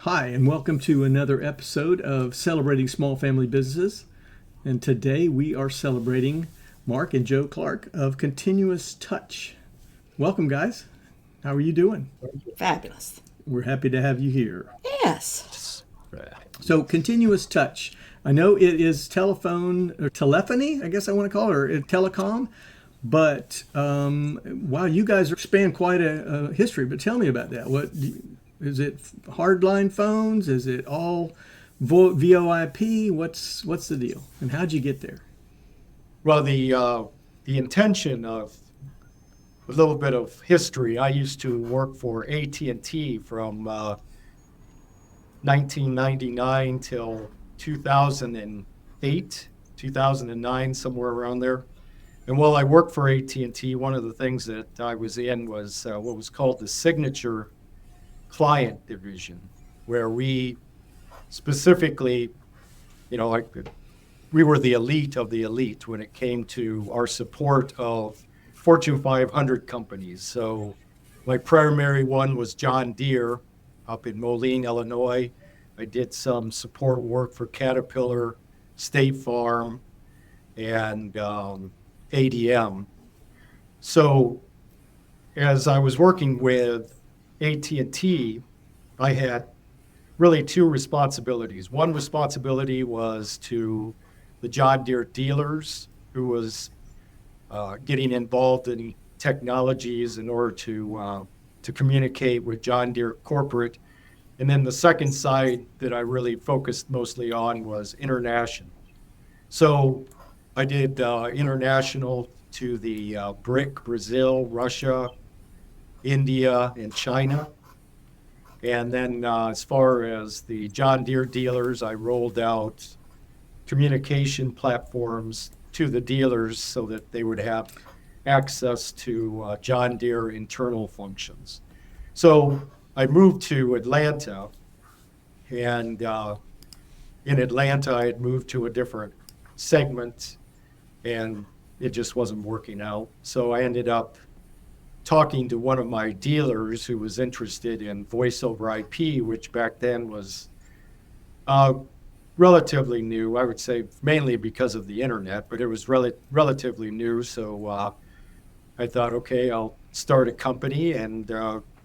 Hi, and welcome to another episode of Celebrating Small Family Businesses. And today we are celebrating Mark and Joe Clark of ContinuousTouch. Welcome, guys. How are you doing? Fabulous. We're happy to have you here. Yes. So, ContinuousTouch. I know it is telephone or telephony, I guess I want to call it, or telecom. But wow, you guys span quite a history. But tell me about that. Is it hardline phones? Is it all VOIP? What's the deal? And how'd you get there? Well, the intention of a little bit of history. I used to work for AT&T from 1999 till 2008, 2009, somewhere around there. And while I worked for AT&T, one of the things that I was in was what was called the Signature Client Division, where we specifically, we were the elite of the elite when it came to our support of Fortune 500 companies. So my primary one was John Deere up in Moline, Illinois. I did some support work for Caterpillar, State Farm, and ADM. So as I was working with AT&T, I had really two responsibilities. One responsibility was to the John Deere dealers, who was getting involved in technologies in order to communicate with John Deere corporate. And then the second side that I really focused mostly on was international. So I did international to the BRIC, Brazil, Russia, India, and China. And then as far as the John Deere dealers, I rolled out communication platforms to the dealers so that they would have access to John Deere internal functions. So I moved to Atlanta, and in Atlanta, I had moved to a different segment, and it just wasn't working out. So I ended up talking to one of my dealers who was interested in voice over IP, which back then was relatively new. I would say mainly because of the internet, but it was relatively new. So I thought, okay, I'll start a company and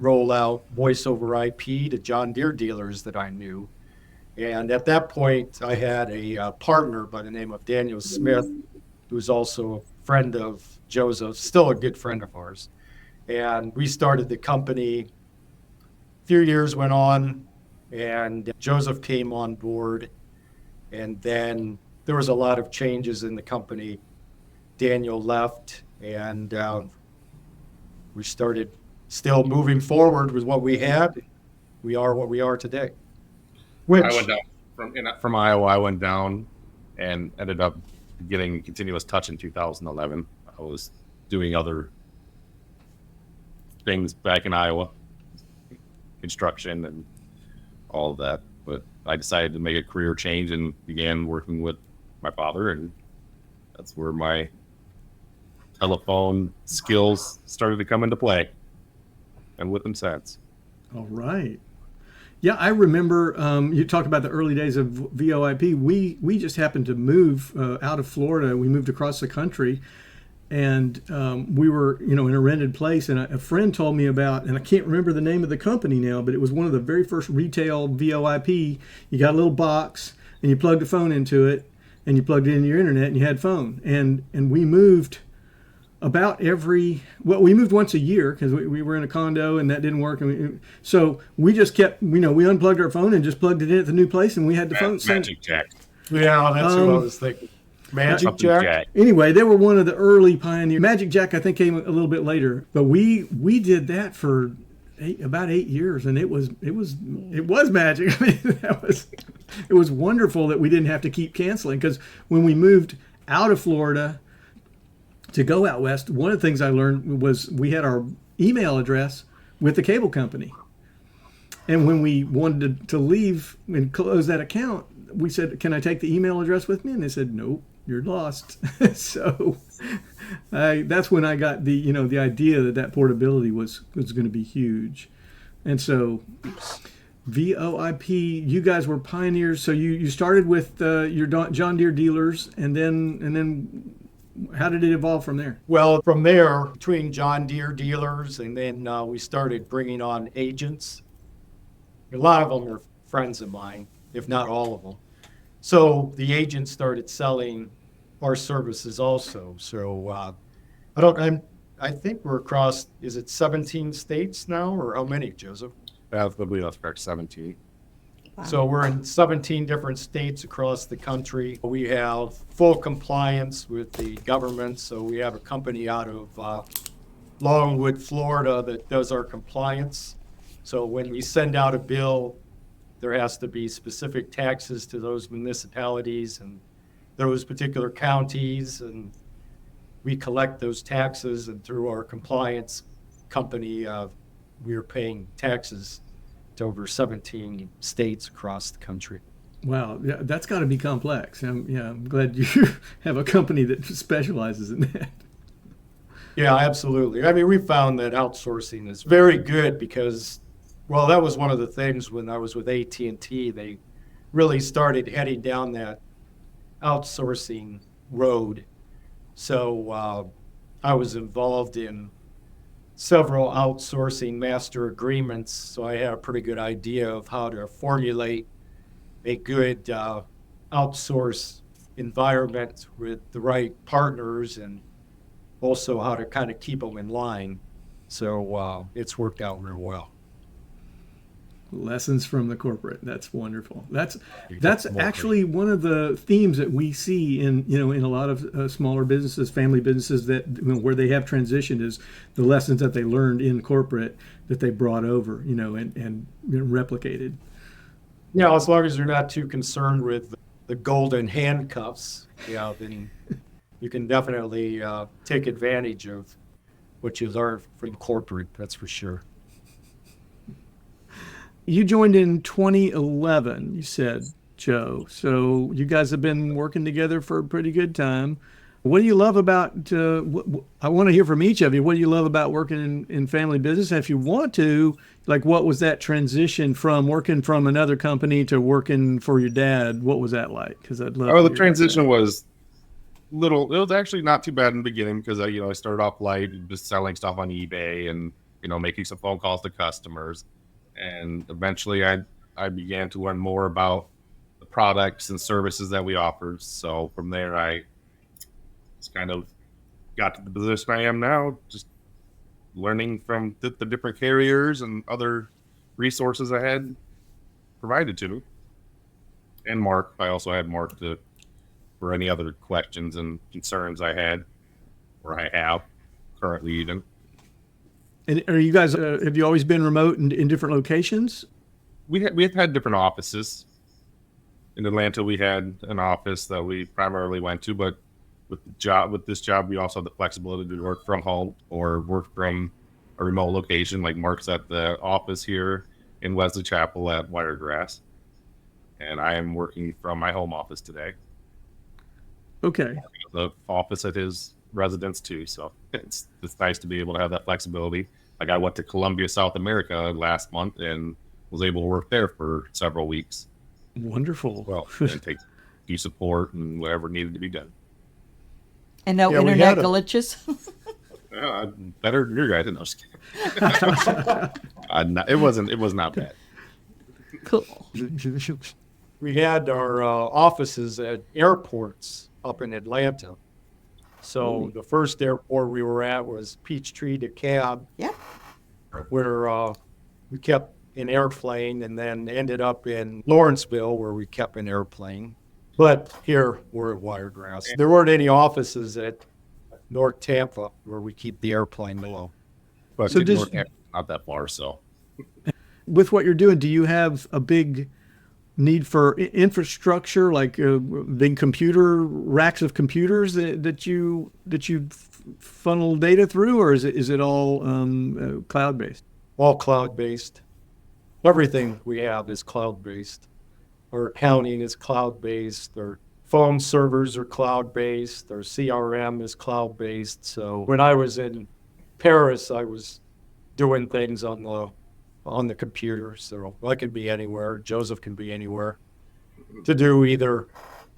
roll out voice over IP to John Deere dealers that I knew. And at that point, I had a partner by the name of Daniel Smith, who was also a friend of Joseph, still a good friend of ours. And we started the company. A few years went on, and Joseph came on board. And then there was a lot of changes in the company. Daniel left, and we started still moving forward with what we had. We are what we are today. I went down from Iowa. I went down and ended up getting ContinuousTouch in 2011. I was doing other things back in Iowa, construction and all of that. But I decided to make a career change and began working with my father, and that's where my telephone skills started to come into play, and with them since. All right. Yeah, I remember you talked about the early days of VOIP. We just happened to move out of Florida. We moved across the country, and we were in a rented place. And a friend told me about, and I can't remember the name of the company now, but it was one of the very first retail VOIP. You got a little box, and you plugged a phone into it, and you plugged it into your internet, and you had phone. And we moved we moved once a year because we were in a condo and that didn't work. So we just kept, we unplugged our phone and just plugged it in at the new place, and we had the phone. Magic Jack. Yeah, that's what I was thinking. Magic Jack. Anyway, they were one of the early pioneers. Magic Jack, I think, came a little bit later, but we did that for about 8 years, and it was magic. I mean, it was wonderful that we didn't have to keep canceling, because when we moved out of Florida to go out west, one of the things I learned was we had our email address with the cable company. And when we wanted to leave and close that account, we said, "Can I take the email address with me?" And they said, "Nope, you're lost." So that's when I got the idea that portability was going to be huge. And so VOIP, you guys were pioneers. So you started with your John Deere dealers, and then how did it evolve from there? Well, from there, between John Deere dealers, and then we started bringing on agents. A lot of them are friends of mine, if not all of them. So the agents started selling our services also. So I think we're across, is it 17 states now, or how many, Joseph? I believe that's correct, 17. Wow. So we're in 17 different states across the country. We have full compliance with the government. So we have a company out of Longwood, Florida that does our compliance. So when we send out a bill, there has to be specific taxes to those municipalities and those particular counties, and we collect those taxes, and through our compliance company, we are paying taxes to over 17 states across the country. Wow, yeah, that's got to be complex. I'm glad you have a company that specializes in that. Yeah, absolutely. I mean, we found that outsourcing is very good because, well, that was one of the things when I was with AT&T. They really started heading down that outsourcing road. So I was involved in several outsourcing master agreements, so I had a pretty good idea of how to formulate a good outsource environment with the right partners, and also how to kind of keep them in line. So it's worked out real well. Lessons from the corporate. That's wonderful. That's actually one of the themes that we see in a lot of smaller businesses, family businesses that where they have transitioned, is the lessons that they learned in corporate that they brought over, and replicated. Yeah, as long as you're not too concerned with the golden handcuffs, then you can definitely take advantage of what you learn from corporate. That's for sure. You joined in 2011, you said, Joe. So you guys have been working together for a pretty good time. What do you love about, I want to hear from each of you, what do you love about working in family business? And if you want to, like, what was that transition from working from another company to working for your dad? What was that like? Because I'd love Oh, to the hear transition about was it was actually not too bad in the beginning because I started off light, just selling stuff on eBay and, making some phone calls to customers. And eventually I began to learn more about the products and services that we offered. So from there, I just kind of got to the position I am now, just learning from the different carriers and other resources I had provided to me. And Mark, I also had Mark for any other questions and concerns I had, or I have currently even. And are you guys, have you always been remote in different locations? We've had different offices. In Atlanta, we had an office that we primarily went to, but with this job, we also have the flexibility to work from home or work from a remote location. Like Mark's at the office here in Wesley Chapel at Wiregrass, and I am working from my home office today. Okay. The office at his residence too, so it's nice to be able to have that flexibility. Like I went to Colombia, South America last month and was able to work there for several weeks. Wonderful. Well, and take key support and whatever needed to be done. And no Yeah, we internet had glitches. Better than your guys. No, just kidding. It was not bad. Cool. We had our offices at airports up in Atlanta. So the first airport we were at was Peachtree, DeKalb, Yeah. where we kept an airplane, and then ended up in Lawrenceville, where we kept an airplane. But here we're at Wiregrass. There weren't any offices at North Tampa where we keep the airplane below. But So not that far. So with what you're doing, do you have a big need for infrastructure, like big racks of computers that you funnel data through, or is it all cloud based? All cloud-based. Everything we have is cloud-based. Our accounting is cloud-based. Our phone servers are cloud-based. Our CRM is cloud-based. So when I was in Paris, I was doing things on the on the computer. So I can be anywhere. Joseph can be anywhere to do either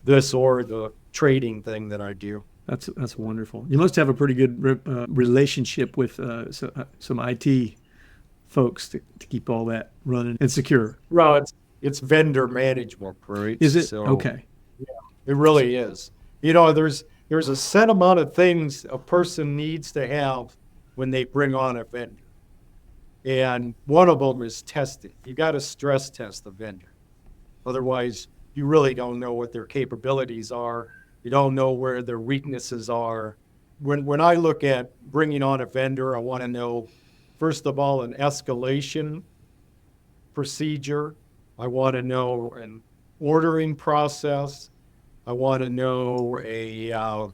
this or the trading thing that I do. That's wonderful. You must have a pretty good relationship with some IT folks to keep all that running and secure. Well, it's vendor management, right? Is it? So, Okay. it really is. There's a set amount of things a person needs to have when they bring on a vendor. And one of them is testing. You got to stress test the vendor. Otherwise, you really don't know what their capabilities are. You don't know where their weaknesses are. When I look at bringing on a vendor, I want to know, first of all, an escalation procedure. I want to know an ordering process. I want to know a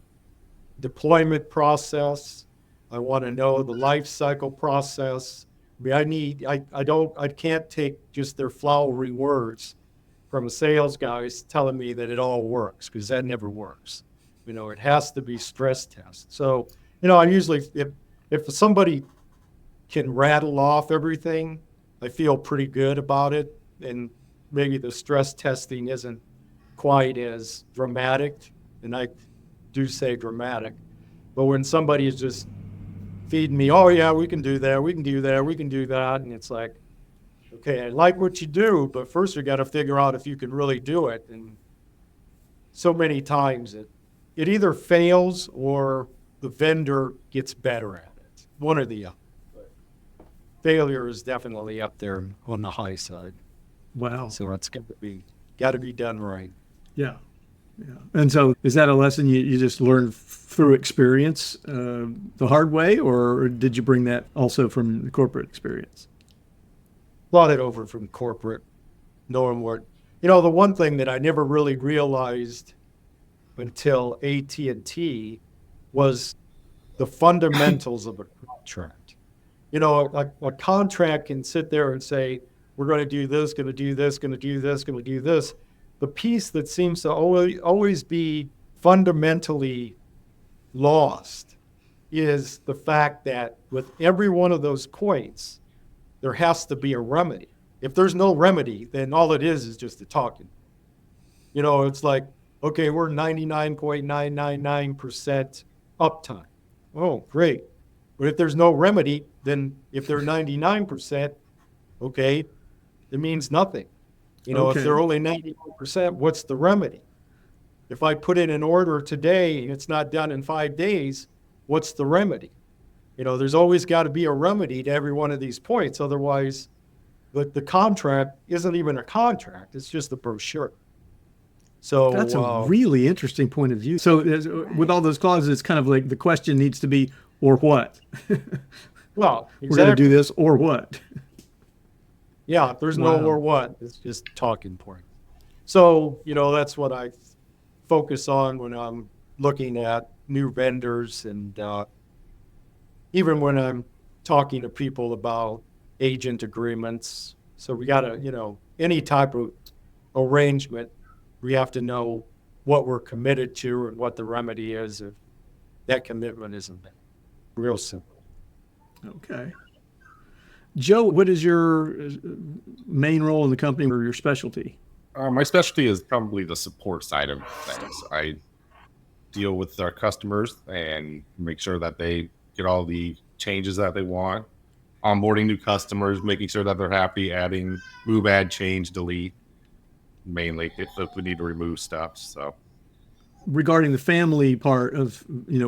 deployment process. I want to know the life cycle process. I mean, I can't take just their flowery words from a sales guy telling me that it all works, because that never works. It has to be stress test. So, I usually, if somebody can rattle off everything, I feel pretty good about it. And maybe the stress testing isn't quite as dramatic, and I do say dramatic. But when somebody is just feeding me, oh yeah, we can do that, we can do that, we can do that, and it's like, okay, I like what you do, but first you got to figure out if you can really do it. And so many times it either fails or the vendor gets better at it, one or the other. But failure is definitely up there on the high side. Wow. So it's got to be done right. Yeah. Yeah. And so is that a lesson you just learned through experience the hard way, or did you bring that also from the corporate experience? Brought it over from corporate, knowing what, the one thing that I never really realized until AT&T was the fundamentals of a contract. Like a contract can sit there and say, we're going to do this, going to do this, going to do this, going to do this. The piece that seems to always be fundamentally lost is the fact that with every one of those points, there has to be a remedy. If there's no remedy, then all it is just a talking. It's like, okay, we're 99.999% uptime. Oh, great. But if there's no remedy, then if they're 99%, okay, it means nothing. Okay. If they're only 91%, what's the remedy? If I put in an order today and it's not done in 5 days, what's the remedy? There's always got to be a remedy to every one of these points. Otherwise, the contract isn't even a contract. It's just a brochure. So that's a really interesting point of view. So with all those clauses, it's kind of like the question needs to be, or what? Well, exactly. We're going to do this, or what? Yeah, there's Wow. no or what. It's just talking point. So, that's what I focus on when I'm looking at new vendors, and even when I'm talking to people about agent agreements. So we got to, any type of arrangement, we have to know what we're committed to and what the remedy is if that commitment isn't met. Real simple. Okay. Joe, what is your main role in the company or your specialty? My specialty is probably the support side of things. I deal with our customers and make sure that they get all the changes that they want, onboarding new customers, making sure that they're happy, adding, move, add, change, delete, mainly if we need to remove stuff. So regarding the family part of,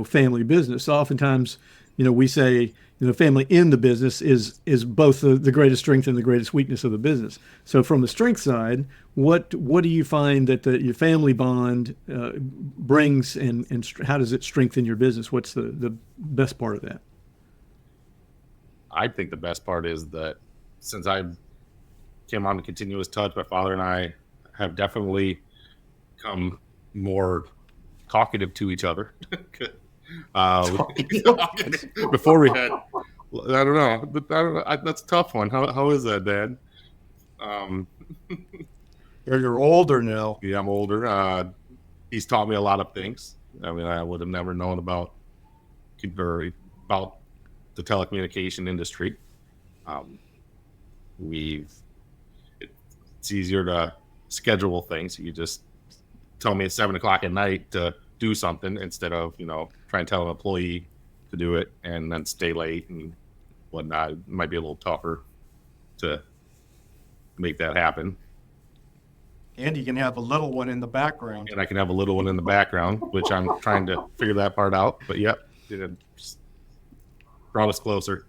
family business, oftentimes, we say, family in the business is both the greatest strength and the greatest weakness of the business. So from the strength side, what do you find that your family bond brings, and how does it strengthen your business? What's the best part of that? I think the best part is that since I came on to ContinuousTouch, my father and I have definitely become more talkative to each other. Before we had, I don't know, but that's a tough one. How is that, Dad? You're older now. Yeah, I'm older. He's taught me a lot of things. I mean, I would have never known about the telecommunication industry. It's easier to schedule things. You just tell me at 7 o'clock at night to do something instead of, trying to tell an employee to do it and then stay late and whatnot. It might be a little tougher to make that happen. And you can have a little one in the background. And I can have a little one in the background, which I'm trying to figure that part out. But yep, it brought us closer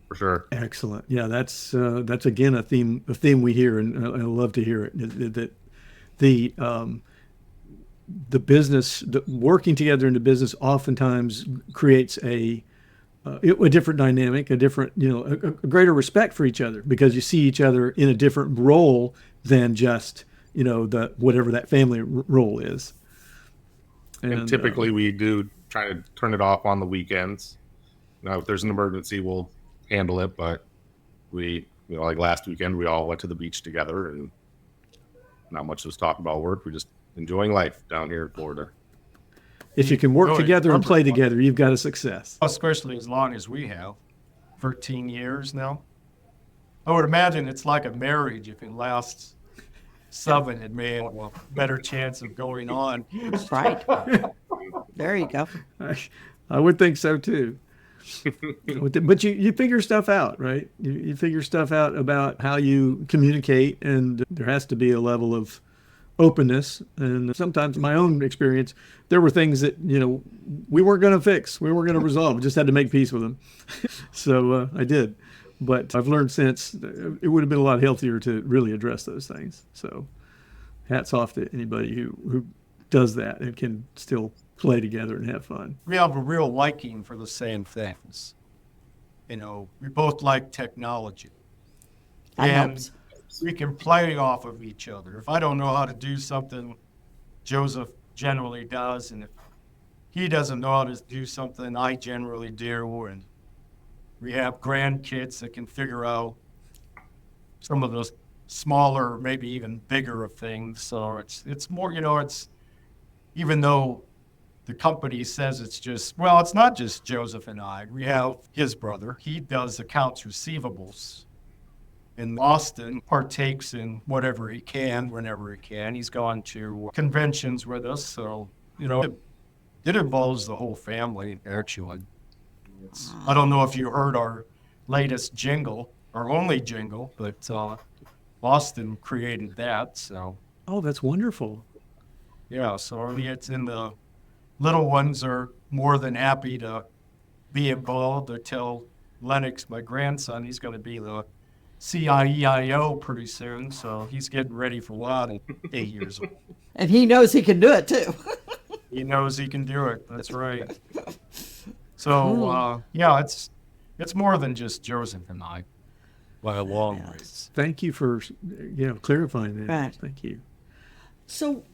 for sure. Excellent. Yeah, that's again a theme we hear, and I love to hear it. That the business, working together in the business, oftentimes creates a different dynamic, a different, a greater respect for each other, because you see each other in a different role than just, whatever that family role is. And typically we do try to turn it off on the weekends. Now, if there's an emergency, we'll handle it. But we, like last weekend, we all went to the beach together, and not much was talked about work. We're just enjoying life down here in Florida. If you can work Really together and play remember- together, you've got a success. Especially as long as we have, 13 years now. I would imagine it's like a marriage. If it lasts 7, it may have a better chance of going on. Right. There you go. I would think so too. But you figure stuff out, right? You figure stuff out about how you communicate, and there has to be a level of openness. And sometimes, my own experience, there were things that we weren't going to fix, we weren't going to resolve. We just had to make peace with them. So I did. But I've learned since it would have been a lot healthier to really address those things. So hats off to anybody who does that and can still play together and have fun. We have a real liking for the same things. We both like technology. That and helps. we can play off of each other. If I don't know how to do something, Joseph generally does. And if he doesn't know how to do something, I generally do. And we have grandkids that can figure out some of those smaller, maybe even bigger of things. So it's more, it's, even though the company says it's not just Joseph and I. We have his brother. He does accounts receivables. And Austin partakes in whatever he can, whenever he can. He's gone to conventions with us. So, it involves the whole family, actually. I don't know if you heard our latest jingle, our only jingle, but Austin created that. So, Oh, that's wonderful. yeah, so it's in the little ones are more than happy to be involved. I tell Lennox, my grandson, he's going to be the CIEIO pretty soon, so he's getting ready for what at 8 years old. And he knows he can do it too. He knows he can do it. That's right. So yeah, it's more than just Joseph and I by a long ways. Thank you for clarifying that. Right. Thank you. So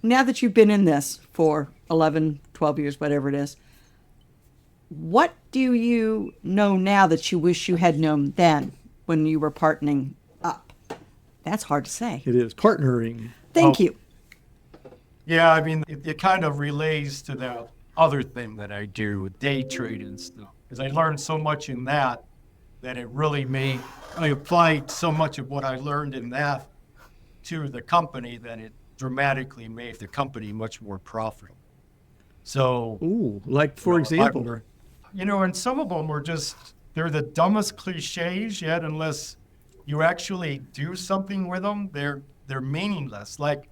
now that you've been in this for 11, 12 years, whatever it is, what do you know now that you wish you had known then when you were partnering up? That's hard to say. It is partnering. Thank you. Yeah, I mean, it kind of relates to that other thing that I do, day trade and stuff. Because I learned so much in that it really I applied so much of what I learned in that to the company that it dramatically made the company much more profitable. So, Ooh, like for example. And some of them were they're the dumbest cliches yet, unless you actually do something with them, they're meaningless. Like,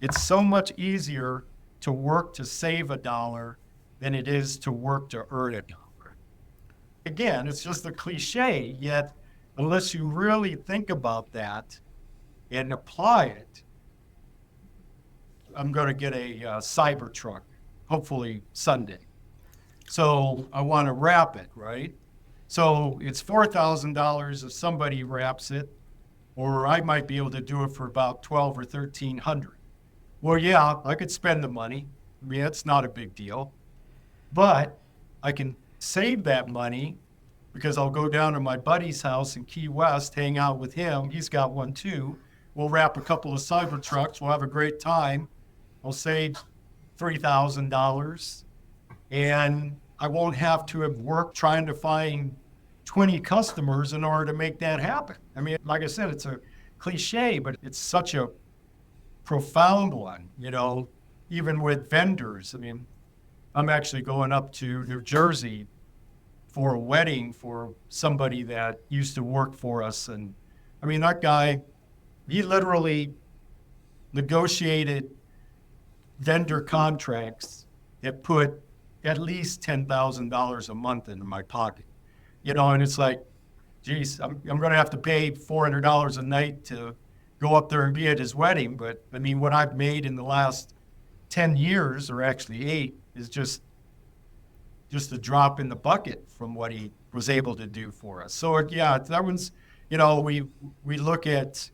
it's so much easier to work to save $1 than it is to work to earn $1. Again, it's just a cliche, yet unless you really think about that and apply it, I'm going to get a Cybertruck, hopefully Sunday. So I want to wrap it, right? So it's $4,000 if somebody wraps it, or I might be able to do it for about $1,200 or $1,300. Well, yeah, I could spend the money. I mean, it's not a big deal. But I can save that money because I'll go down to my buddy's house in Key West, hang out with him. He's got one too. We'll wrap a couple of Cybertrucks. We'll have a great time. I'll save $3,000. And I won't have to have worked trying to find 20 customers in order to make that happen. I mean, like I said, it's a cliche, but it's such a profound one, even with vendors. I mean, I'm actually going up to New Jersey for a wedding for somebody that used to work for us. And I mean, that guy, he literally negotiated vendor contracts that put at least $10,000 a month into my pocket, and it's like, geez, I'm going to have to pay $400 a night to go up there and be at his wedding. But I mean, what I've made in the last 10 years, or actually 8, is just a drop in the bucket from what he was able to do for us. So yeah, that one's, we look at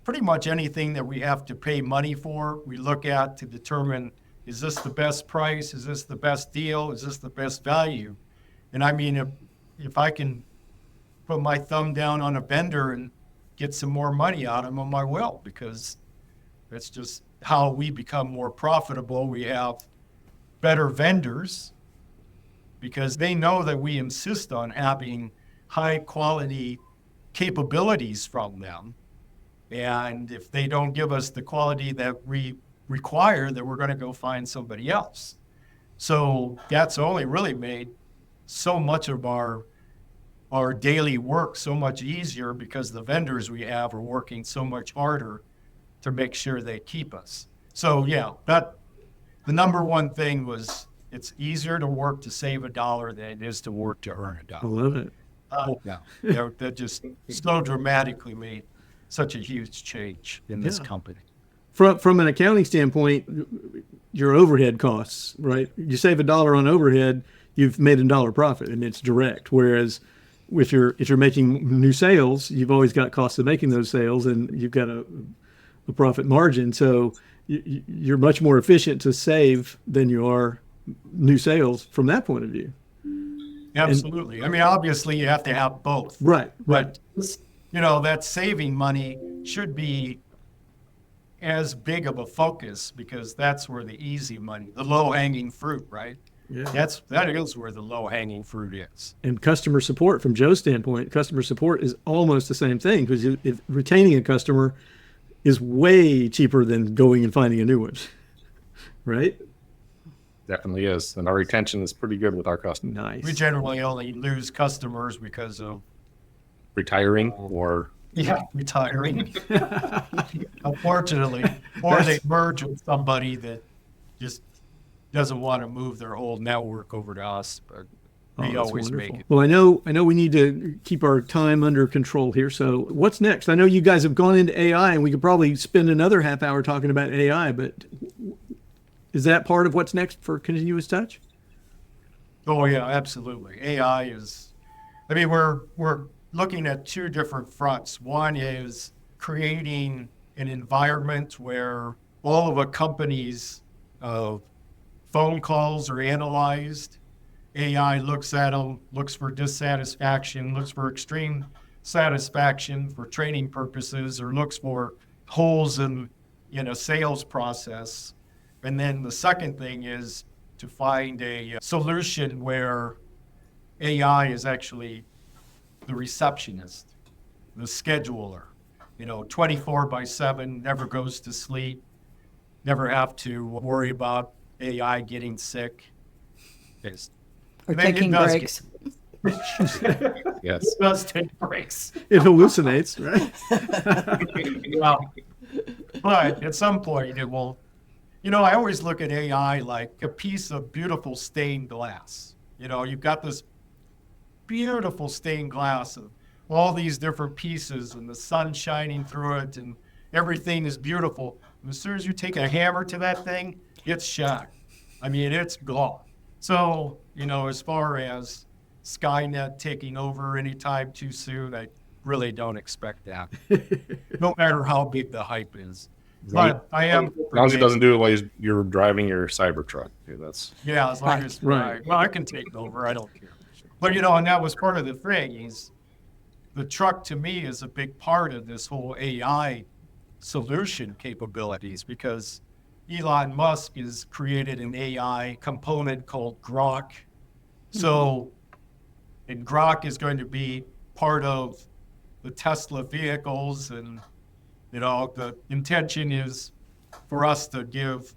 pretty much anything that we have to pay money for. We look at to determine, is this the best price? Is this the best deal? Is this the best value? And I mean, if I can put my thumb down on a vendor and get some more money out of them, I will, because that's just how we become more profitable. We have better vendors because they know that we insist on having high quality capabilities from them. And if they don't give us the quality that we require, then we're going to go find somebody else. So that's only really made so much of our daily work so much easier, because the vendors we have are working so much harder to make sure they keep us. So yeah, the number one thing was, it's easier to work to save $1 than it is to work to earn $1. I love it. Yeah, that just so dramatically made such a huge change in this company. From an accounting standpoint, your overhead costs, right? You save $1 on overhead, you've made $1 profit, and it's direct. Whereas if you're making new sales, you've always got costs of making those sales, and you've got a profit margin. So you're much more efficient to save than you are new sales from that point of view. Absolutely. I mean, obviously you have to have both. Right. But that saving money should be as big of a focus, because that's where the easy money, the low-hanging fruit, right? Yeah. That is where the low-hanging fruit is. And customer support, from Joe's standpoint, customer support is almost the same thing, because if retaining a customer is way cheaper than going and finding a new one, right? Definitely is. And our retention is pretty good with our customers. Nice. We generally only lose customers because of Retiring or retiring, unfortunately, or they merge with somebody that just doesn't want to move their whole network over to us, but we that's always wonderful. make it. Well, I know we need to keep our time under control here. So what's next? I know you guys have gone into AI, and we could probably spend another half hour talking about AI, but is that part of what's next for Continuous Touch? Oh yeah, absolutely. AI is, I mean, we're looking at 2 different fronts. One is creating an environment where all of a company's phone calls are analyzed. AI looks at them, looks for dissatisfaction, looks for extreme satisfaction for training purposes, or looks for holes in sales process. And then the second thing is to find a solution where AI is actually the receptionist, the scheduler, 24/7, never goes to sleep, never have to worry about AI getting sick. Or taking breaks. yes. It does take breaks. It hallucinates, right? Well, but at some point it will, I always look at AI like a piece of beautiful stained glass. You've got this beautiful stained glass of all these different pieces, and the sun shining through it, and everything is beautiful. And as soon as you take a hammer to that thing, it's shot. I mean, it's gone. So, as far as Skynet taking over anytime too soon, I really don't expect that. No matter how big the hype is. But I am. As long as it doesn't do it while you're driving your Cybertruck. Dude, that's as long as Right. well, I can take over. I don't care. But and that was part of the thing. Is the truck to me is a big part of this whole AI solution capabilities, because Elon Musk has created an AI component called Grok. So And Grok is going to be part of the Tesla vehicles. And, the intention is for us to give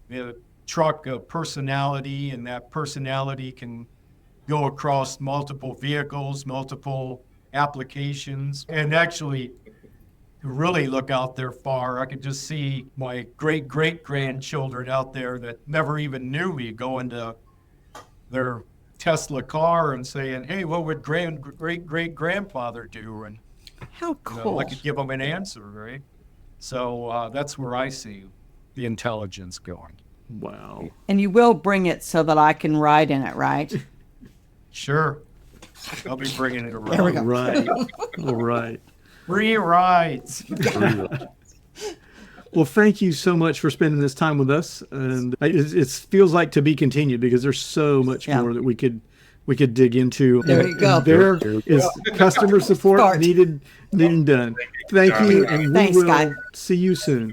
the truck a personality, and that personality can go across multiple vehicles, multiple applications. And actually, really look out there far, I could just see my great-great-grandchildren out there that never even knew me going to their Tesla car and saying, hey, what would great-great-grandfather do? And How cool. I could give them an answer, right? So that's where I see the intelligence going. Wow. And you will bring it so that I can ride in it, right? Sure. I'll be bringing it around. There we go. All right. All right. Free rides. Well, thank you so much for spending this time with us, and it feels like to be continued because there's so much more that we could dig into. There you go. And there is customer support Start. needed done. Thank you, and we Thanks, will Guy. see you soon.